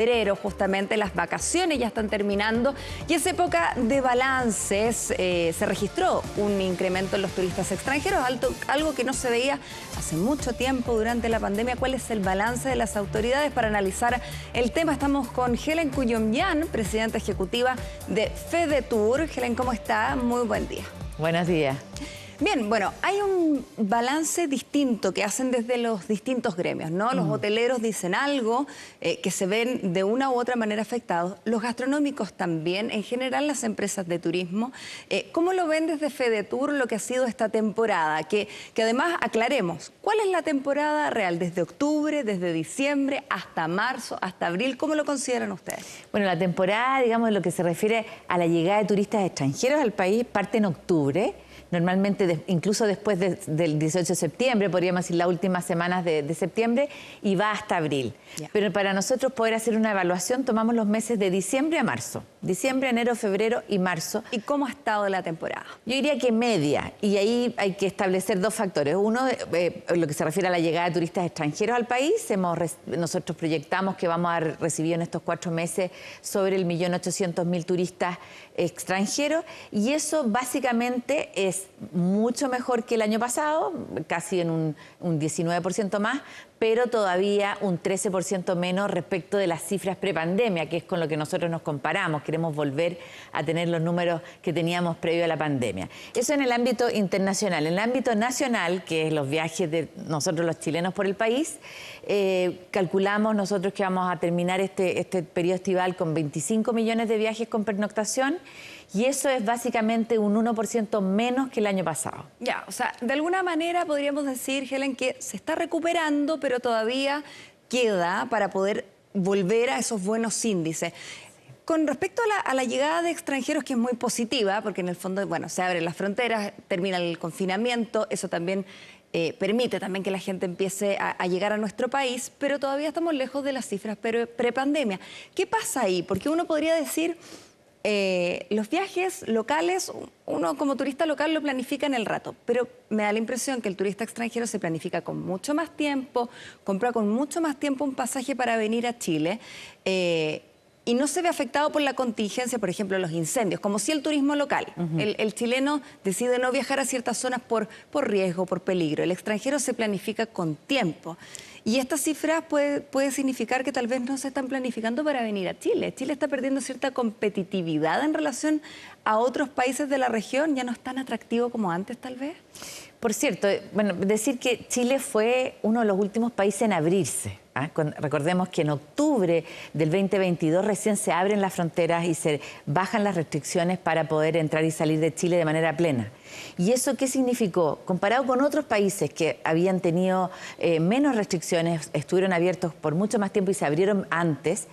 febrero, justamente las vacaciones ya están terminando y es época de balances. Se registró un incremento en los turistas extranjeros, algo que no se veía hace mucho tiempo durante la pandemia. ¿Cuál es el balance de las autoridades? Para analizar el tema estamos con Helen Kuyomyan, presidenta ejecutiva de FEDETUR. Helen, ¿cómo está? Muy buen día. Buenos días. Bien, bueno, hay un balance distinto que hacen desde los distintos gremios, ¿no? Los hoteleros dicen algo, que se ven de una u otra manera afectados. Los gastronómicos también, en general las empresas de turismo. ¿Cómo lo ven desde FEDETUR lo que ha sido esta temporada? Que además aclaremos, ¿cuál es la temporada real? Desde octubre, desde diciembre, hasta marzo, hasta abril. ¿Cómo lo consideran ustedes? Bueno, la temporada, digamos, en lo que se refiere a la llegada de turistas extranjeros al país, parte en octubre. Normalmente incluso después del 18 de septiembre, podríamos decir las últimas semanas de septiembre, y va hasta abril. Pero para nosotros poder hacer una evaluación tomamos los meses de diciembre a marzo. Diciembre, enero, febrero y marzo. ¿Y cómo ha estado la temporada? Yo diría que media, y ahí hay que establecer dos factores. Uno, lo que se refiere a la llegada de turistas extranjeros al país. Nosotros proyectamos que vamos a recibir en estos 4 meses sobre 1.800.000 turistas extranjeros, y eso básicamente es mucho mejor que el año pasado, casi en un 19% más, pero todavía un 13% menos respecto de las cifras prepandemia, que es con lo que nosotros nos comparamos. Queremos volver a tener los números que teníamos previo a la pandemia. Eso en el ámbito internacional. En el ámbito nacional, que es los viajes de nosotros los chilenos por el país, calculamos nosotros que vamos a terminar este periodo estival con 25 millones de viajes con pernoctación, y eso es básicamente un 1% menos que el año pasado. Ya, o sea, de alguna manera podríamos decir, Helen, que se está recuperando, pero todavía queda para poder volver a esos buenos índices. Con respecto a la llegada de extranjeros, que es muy positiva, porque en el fondo, bueno, se abren las fronteras, termina el confinamiento, eso también permite también que la gente empiece a llegar a nuestro país, pero todavía estamos lejos de las cifras prepandemia. ¿Qué pasa ahí? Porque uno podría decir, los viajes locales, uno como turista local lo planifica en el rato, pero me da la impresión que el turista extranjero se planifica con mucho más tiempo, compra con mucho más tiempo un pasaje para venir a Chile, y no se ve afectado por la contingencia, por ejemplo, los incendios, como si el turismo local. El chileno decide no viajar a ciertas zonas por riesgo, por peligro. El extranjero se planifica con tiempo. Y estas cifras puede significar que tal vez no se están planificando para venir a Chile. Chile está perdiendo cierta competitividad en relación a otros países de la región. ¿Ya no es tan atractivo como antes, tal vez? Por cierto, bueno, decir que Chile fue uno de los últimos países en abrirse. Recordemos que en octubre del 2022 recién se abren las fronteras y se bajan las restricciones para poder entrar y salir de Chile de manera plena. ¿Y eso qué significó? Comparado con otros países que habían tenido menos restricciones, estuvieron abiertos por mucho más tiempo y se abrieron antes,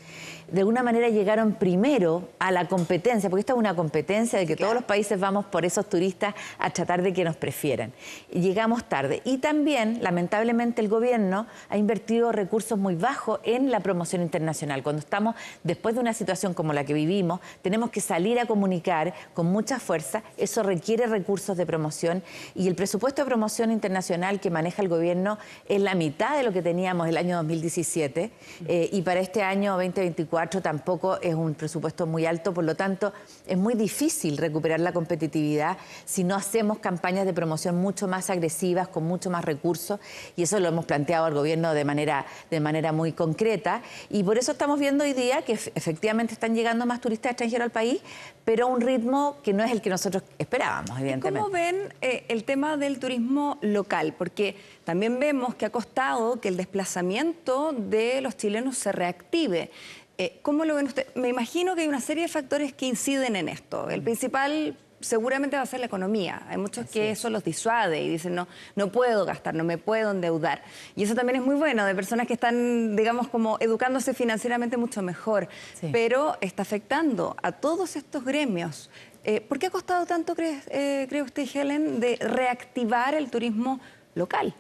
de alguna manera llegaron primero a la competencia, porque esta es una competencia de que todos los países vamos por esos turistas a tratar de que nos prefieran. Y llegamos tarde. Y también, lamentablemente, el gobierno ha invertido recursos muy bajos en la promoción internacional. Cuando estamos después de una situación como la que vivimos, tenemos que salir a comunicar con mucha fuerza. Eso requiere recursos de promoción, y el presupuesto de promoción internacional que maneja el gobierno es la mitad de lo que teníamos el año 2017, y para este año 2024 tampoco es un presupuesto muy alto. Por lo tanto, es muy difícil recuperar la competitividad si no hacemos campañas de promoción mucho más agresivas, con mucho más recursos, y eso lo hemos planteado al gobierno de manera muy concreta, y por eso estamos viendo hoy día que efectivamente están llegando más turistas extranjeros al país, pero a un ritmo que no es el que nosotros esperábamos, evidentemente. ¿Cómo ven el tema del turismo local? Porque también vemos que ha costado que el desplazamiento de los chilenos se reactive. ¿Cómo lo ven ustedes? Me imagino que hay una serie de factores que inciden en esto. El principal seguramente va a ser la economía. Hay muchos que eso los disuade y dicen, no puedo gastar, no me puedo endeudar. Y eso también es muy bueno, de personas que están, digamos, como educándose financieramente mucho mejor. Sí. Pero está afectando a todos estos gremios. ¿Por qué ha costado tanto, cree usted, Helen, de reactivar el turismo local?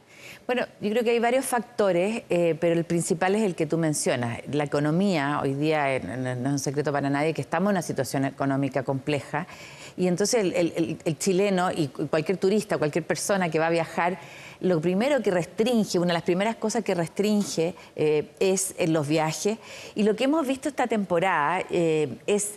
Bueno, yo creo que hay varios factores, pero el principal es el que tú mencionas. La economía, hoy día no es un secreto para nadie que estamos en una situación económica compleja y entonces el chileno y cualquier turista, cualquier persona que va a viajar, lo primero que restringe, una de las primeras cosas que restringe es en los viajes. Y lo que hemos visto esta temporada es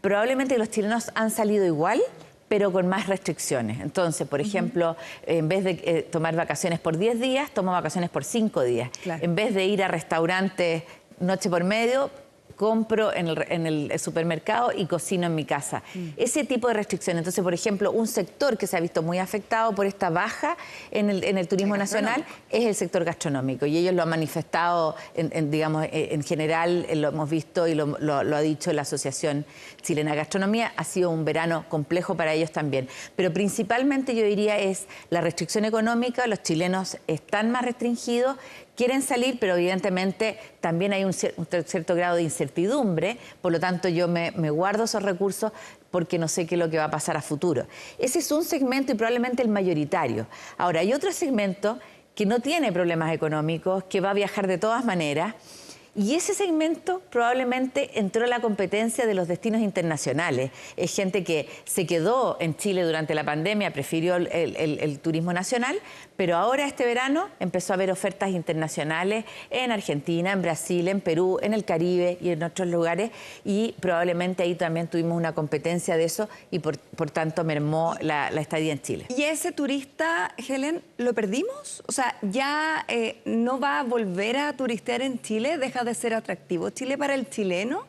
probablemente que los chilenos han salido igual, pero con más restricciones. Entonces, por ejemplo, en vez de tomar vacaciones por 10 días, tomo vacaciones por 5 días. Claro. En vez de ir a restaurantes noche por medio, compro en el supermercado y cocino en mi casa. Ese tipo de restricciones. Entonces, por ejemplo, un sector que se ha visto muy afectado por esta baja en el turismo nacional es el sector gastronómico. Y ellos lo han manifestado, digamos, en general, lo hemos visto y lo ha dicho la Asociación Chilena de Gastronomía. Ha sido un verano complejo para ellos también. Pero principalmente yo diría es la restricción económica. Los chilenos están más restringidos, quieren salir, pero evidentemente también hay un cierto grado de incertidumbre, por lo tanto yo me guardo esos recursos porque no sé qué es lo que va a pasar a futuro. Ese es un segmento y probablemente el mayoritario. Ahora, hay otro segmento que no tiene problemas económicos, que va a viajar de todas maneras, y ese segmento probablemente entró en la competencia de los destinos internacionales. Es gente que se quedó en Chile durante la pandemia, prefirió el turismo nacional, pero ahora este verano empezó a haber ofertas internacionales en Argentina, en Brasil, en Perú, en el Caribe y en otros lugares, y probablemente ahí también tuvimos una competencia de eso y por tanto mermó la estadía en Chile. ¿Y ese turista, Helen, lo perdimos? O sea, ¿ya no va a volver a turistear en Chile? ¿Deja de ser atractivo Chile para el chileno?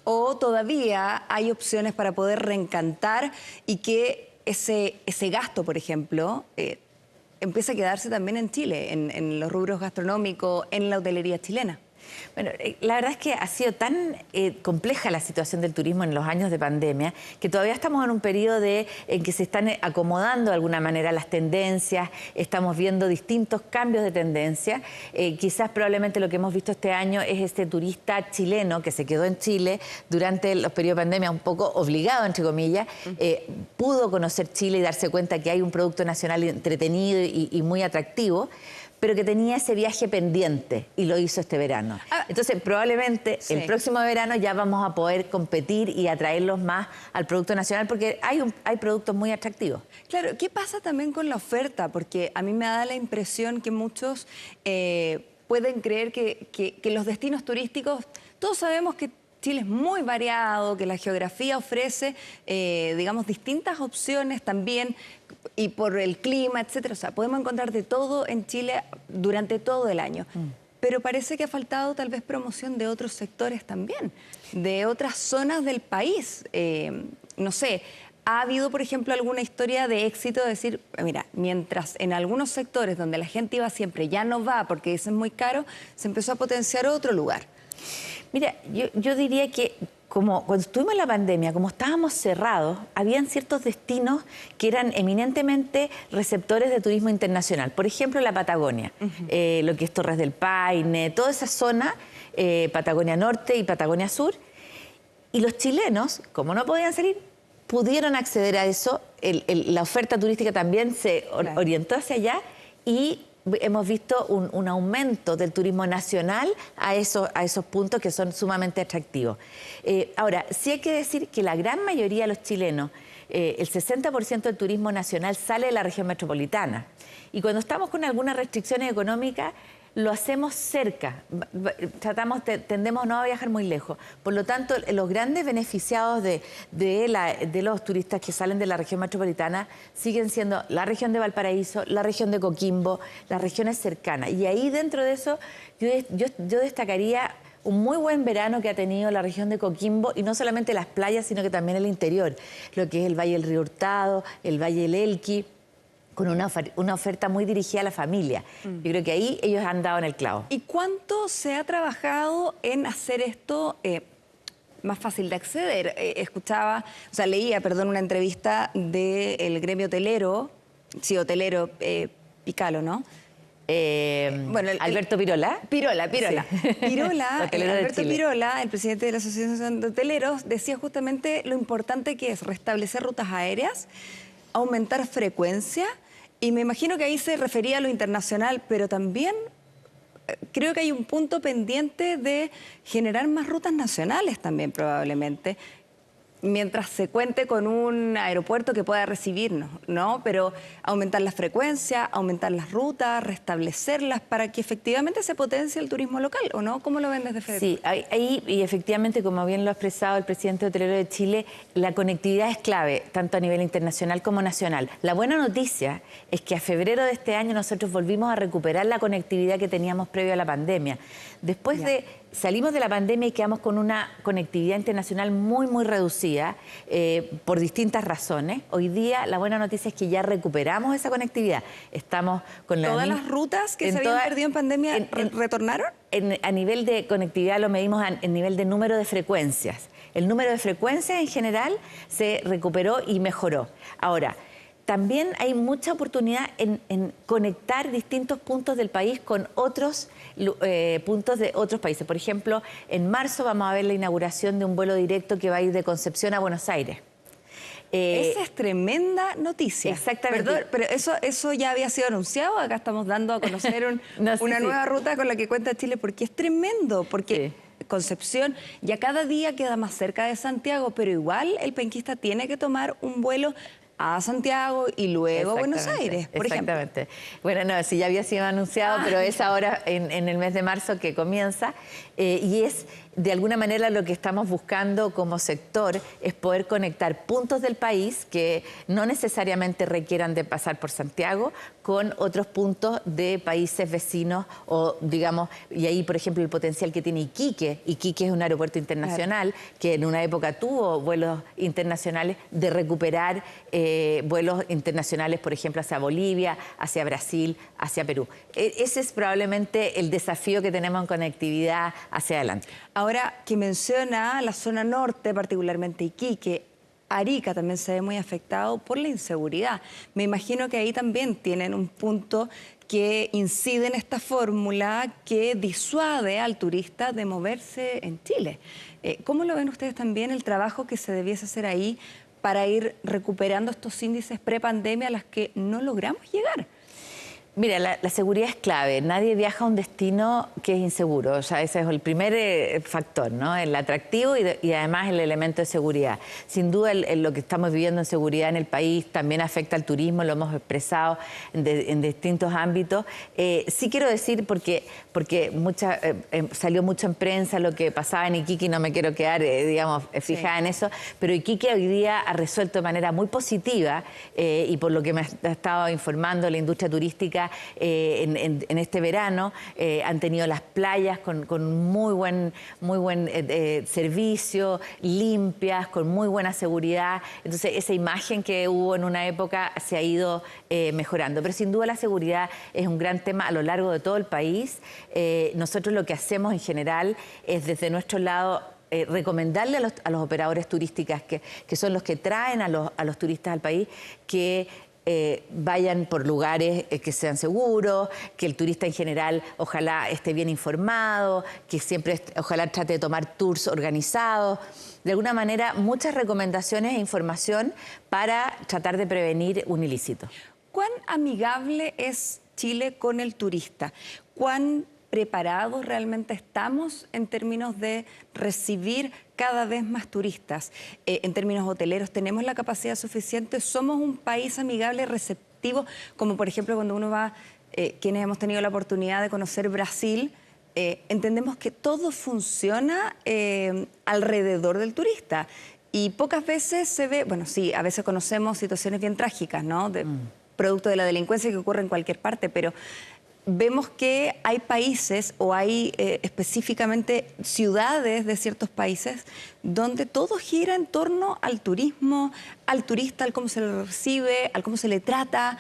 ¿O todavía hay opciones para poder reencantar y que ese gasto, por ejemplo, empiece a quedarse también en Chile, en los rubros gastronómicos, en la hotelería chilena? Bueno, la verdad es que ha sido tan compleja la situación del turismo en los años de pandemia que todavía estamos en un periodo en que se están acomodando de alguna manera las tendencias, estamos viendo distintos cambios de tendencia. Quizás probablemente lo que hemos visto este año es este turista chileno que se quedó en Chile durante los periodos de pandemia, un poco obligado, entre comillas, pudo conocer Chile y darse cuenta que hay un producto nacional entretenido y muy atractivo, pero que tenía ese viaje pendiente y lo hizo este verano. Entonces, probablemente el próximo verano ya vamos a poder competir y atraerlos más al producto nacional porque hay productos muy atractivos. Claro, ¿qué pasa también con la oferta? Porque a mí me da la impresión que muchos pueden creer que los destinos turísticos, todos sabemos que Chile es muy variado, que la geografía ofrece, digamos, distintas opciones también, y por el clima, etcétera. O sea, podemos encontrar de todo en Chile durante todo el año. Pero parece que ha faltado tal vez promoción de otros sectores también, de otras zonas del país. No sé, ¿ha habido, por ejemplo, alguna historia de éxito de decir, mira, mientras en algunos sectores donde la gente iba siempre ya no va porque dicen muy caro, se empezó a potenciar otro lugar? Mira, yo diría que como cuando estuvimos en la pandemia, como estábamos cerrados, habían ciertos destinos que eran eminentemente receptores de turismo internacional. Por ejemplo, la Patagonia, lo que es Torres del Paine, toda esa zona, Patagonia Norte y Patagonia Sur. Y los chilenos, como no podían salir, pudieron acceder a eso. La oferta turística también se orientó hacia allá y hemos visto un aumento del turismo nacional a esos puntos que son sumamente atractivos. Ahora, sí hay que decir que la gran mayoría de los chilenos, el 60% del turismo nacional sale de la región metropolitana. Y cuando estamos con algunas restricciones económicas, lo hacemos cerca, tendemos no a viajar muy lejos. Por lo tanto, los grandes beneficiados de los turistas que salen de la región metropolitana siguen siendo la región de Valparaíso, la región de Coquimbo, las regiones cercanas. Y ahí dentro de eso yo destacaría un muy buen verano que ha tenido la región de Coquimbo, y no solamente las playas, sino que también el interior, lo que es el Valle del Río Hurtado, el Valle del Elqui, con una oferta muy dirigida a la familia. Yo creo que ahí ellos han dado en el clavo. ¿Y cuánto se ha trabajado en hacer esto más fácil de acceder? Leía, una entrevista del gremio hotelero, hotelero Picalo, ¿no? Alberto Pirola. Pirola. Sí. Alberto Pirola, el presidente de la Asociación de Hoteleros, decía justamente lo importante que es restablecer rutas aéreas, aumentar frecuencia Y me imagino que ahí se refería a lo internacional, pero también creo que hay un punto pendiente de generar más rutas nacionales también probablemente, mientras se cuente con un aeropuerto que pueda recibirnos, ¿no? Pero aumentar la frecuencia, aumentar las rutas, restablecerlas para que efectivamente se potencie el turismo local, ¿o no? ¿Cómo lo ven desde FEDETUR? Sí, ahí, y efectivamente, como bien lo ha expresado el presidente hotelero de Chile, la conectividad es clave, tanto a nivel internacional como nacional. La buena noticia es que a febrero de este año nosotros volvimos a recuperar la conectividad que teníamos previo a la pandemia. Después salimos de la pandemia y quedamos con una conectividad internacional muy, muy reducida por distintas razones. Hoy día la buena noticia es que ya recuperamos esa conectividad. Estamos con ¿Todas las rutas que se habían perdido en pandemia retornaron? A nivel de conectividad lo medimos en nivel de número de frecuencias. El número de frecuencias en general se recuperó y mejoró. Ahora, también hay mucha oportunidad en conectar distintos puntos del país con otros puntos de otros países. Por ejemplo, en marzo vamos a ver la inauguración de un vuelo directo que va a ir de Concepción a Buenos Aires. Esa es tremenda noticia. Exactamente. Perdón, pero eso ya había sido anunciado. Acá estamos dando a conocer una nueva ruta con la que cuenta Chile, porque es tremendo, porque Concepción ya cada día queda más cerca de Santiago, pero igual el penquista tiene que tomar un vuelo a Santiago y luego a Buenos Aires, por ejemplo. Exactamente. Bueno, no, sí ya había sido anunciado, pero es ahora en el mes de marzo que comienza y es de alguna manera lo que estamos buscando como sector es poder conectar puntos del país que no necesariamente requieran de pasar por Santiago con otros puntos de países vecinos o digamos, y ahí por ejemplo el potencial que tiene Iquique. Iquique es un aeropuerto internacional que en una época tuvo vuelos internacionales, de recuperar vuelos internacionales, por ejemplo, hacia Bolivia, hacia Brasil, hacia Perú. Ese es probablemente el desafío que tenemos en conectividad hacia adelante. Ahora, que menciona la zona norte, particularmente Iquique, Arica también se ve muy afectado por la inseguridad. Me imagino que ahí también tienen un punto que incide en esta fórmula que disuade al turista de moverse en Chile. ¿Cómo lo ven ustedes también el trabajo que se debiese hacer ahí para ir recuperando estos índices prepandemia a las que no logramos llegar? Mira, la seguridad es clave. Nadie viaja a un destino que es inseguro. O sea, ese es el primer factor, ¿no? El atractivo y además el elemento de seguridad. Sin duda, lo que estamos viviendo en seguridad en el país también afecta al turismo, lo hemos expresado en distintos ámbitos. Sí quiero decir, porque salió mucho en prensa lo que pasaba en Iquique y no me quiero quedar, digamos, fijada en eso, pero Iquique hoy día ha resuelto de manera muy positiva y por lo que me ha estado informando la industria turística, en este verano han tenido las playas con muy buen servicio, limpias, con muy buena seguridad. Entonces esa imagen que hubo en una época se ha ido mejorando. Pero sin duda la seguridad es un gran tema a lo largo de todo el país. Nosotros lo que hacemos en general es desde nuestro lado recomendarle a los operadores turísticos que son los que traen a los turistas al país que vayan por lugares que sean seguros, que el turista en general ojalá esté bien informado, que siempre ojalá trate de tomar tours organizados. De alguna manera, muchas recomendaciones e información para tratar de prevenir un ilícito. ¿Cuán amigable es Chile con el turista? ¿Cuán preparados realmente estamos en términos de recibir cada vez más turistas? En términos hoteleros, ¿tenemos la capacidad suficiente? ¿Somos un país amigable, receptivo? Como por ejemplo cuando uno va, quienes hemos tenido la oportunidad de conocer Brasil, entendemos que todo funciona alrededor del turista. Y pocas veces se ve, bueno, sí, a veces conocemos situaciones bien trágicas, ¿no? Producto de la delincuencia que ocurre en cualquier parte, pero vemos que hay países o hay específicamente ciudades de ciertos países donde todo gira en torno al turismo, al turista, al cómo se le recibe, al cómo se le trata.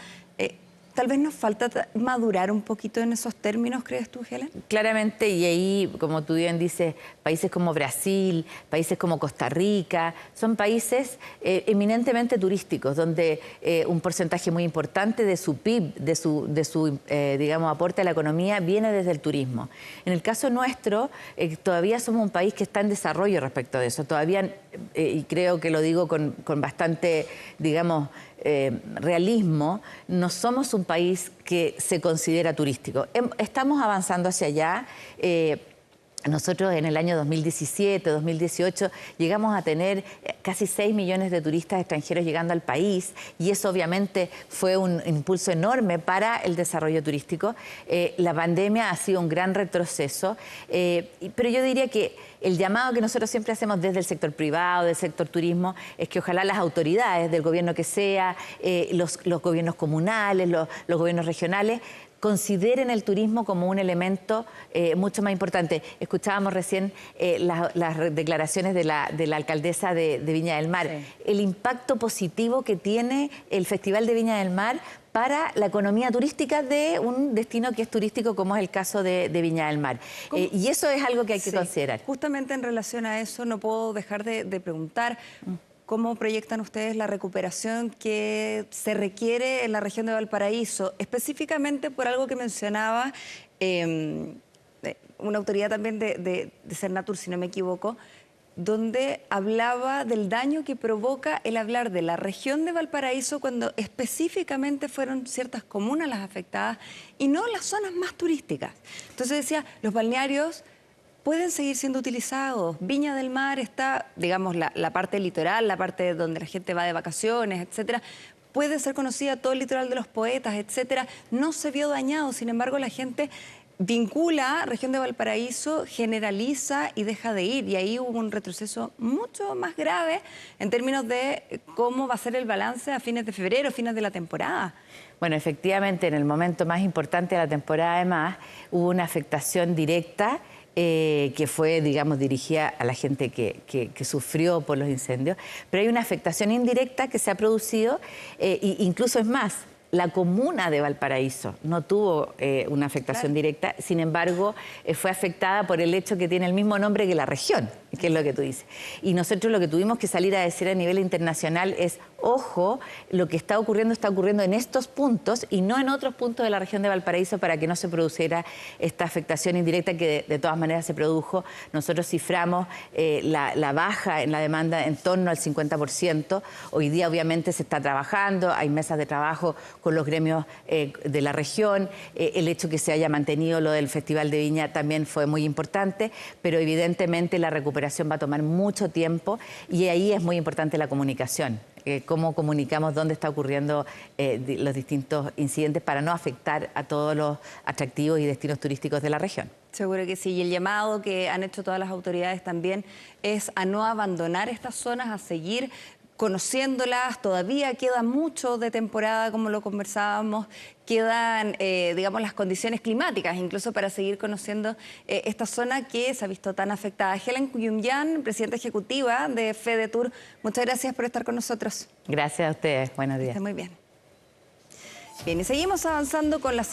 Tal vez nos falta madurar un poquito en esos términos, ¿crees tú, Helen? Claramente, y ahí, como tú bien dices, países como Brasil, países como Costa Rica, son países eminentemente turísticos, donde un porcentaje muy importante de su PIB, de su digamos, aporte a la economía, viene desde el turismo. En el caso nuestro, todavía somos un país que está en desarrollo respecto de eso. Todavía, y creo que lo digo con bastante, digamos, realismo, no somos un país que se considera turístico. Estamos avanzando hacia allá. Nosotros en el año 2017, 2018 llegamos a tener casi 6 millones de turistas extranjeros llegando al país y eso obviamente fue un impulso enorme para el desarrollo turístico. La pandemia ha sido un gran retroceso, pero yo diría que el llamado que nosotros siempre hacemos desde el sector privado, del sector turismo, es que ojalá las autoridades del gobierno que sea, los gobiernos comunales, los gobiernos regionales, consideren el turismo como un elemento mucho más importante. Escuchábamos recién las declaraciones de la alcaldesa de Viña del Mar. Sí. El impacto positivo que tiene el Festival de Viña del Mar para la economía turística de un destino que es turístico como es el caso de Viña del Mar. Y eso es algo que hay que considerar. Justamente en relación a eso no puedo dejar de preguntar... ¿Cómo proyectan ustedes la recuperación que se requiere en la región de Valparaíso? Específicamente por algo que mencionaba una autoridad también de Cernatur, si no me equivoco, donde hablaba del daño que provoca el hablar de la región de Valparaíso cuando específicamente fueron ciertas comunas las afectadas y no las zonas más turísticas. Entonces decía, los balnearios pueden seguir siendo utilizados. Viña del Mar está, digamos, la parte litoral, la parte donde la gente va de vacaciones, etcétera. Puede ser conocida todo el litoral de los poetas, etcétera. No se vio dañado, sin embargo, la gente vincula región de Valparaíso, generaliza y deja de ir. Y ahí hubo un retroceso mucho más grave en términos de cómo va a ser el balance a fines de febrero, fines de la temporada. Bueno, efectivamente, en el momento más importante de la temporada, además, hubo una afectación directa que fue, digamos, dirigida a la gente que sufrió por los incendios, pero hay una afectación indirecta que se ha producido, incluso es más, la comuna de Valparaíso no tuvo una afectación directa, sin embargo, fue afectada por el hecho que tiene el mismo nombre que la región, que es lo que tú dices. Y nosotros lo que tuvimos que salir a decir a nivel internacional es, ojo, lo que está ocurriendo en estos puntos y no en otros puntos de la región de Valparaíso para que no se produciera esta afectación indirecta que de todas maneras se produjo. Nosotros ciframos la baja en la demanda en torno al 50%. Hoy día obviamente se está trabajando, hay mesas de trabajo con los gremios de la región. El hecho que se haya mantenido lo del Festival de Viña también fue muy importante, pero evidentemente la recuperación va a tomar mucho tiempo y ahí es muy importante la comunicación. Cómo comunicamos dónde está ocurriendo los distintos incidentes para no afectar a todos los atractivos y destinos turísticos de la región. Seguro que sí, y el llamado que han hecho todas las autoridades también es a no abandonar estas zonas, a seguir conociéndolas. Todavía queda mucho de temporada, como lo conversábamos, quedan, digamos, las condiciones climáticas, incluso para seguir conociendo esta zona que se ha visto tan afectada. Helen Kuyumyan, presidenta ejecutiva de FEDETUR, muchas gracias por estar con nosotros. Gracias a ustedes, buenos días. Está muy bien. Bien, y seguimos avanzando con las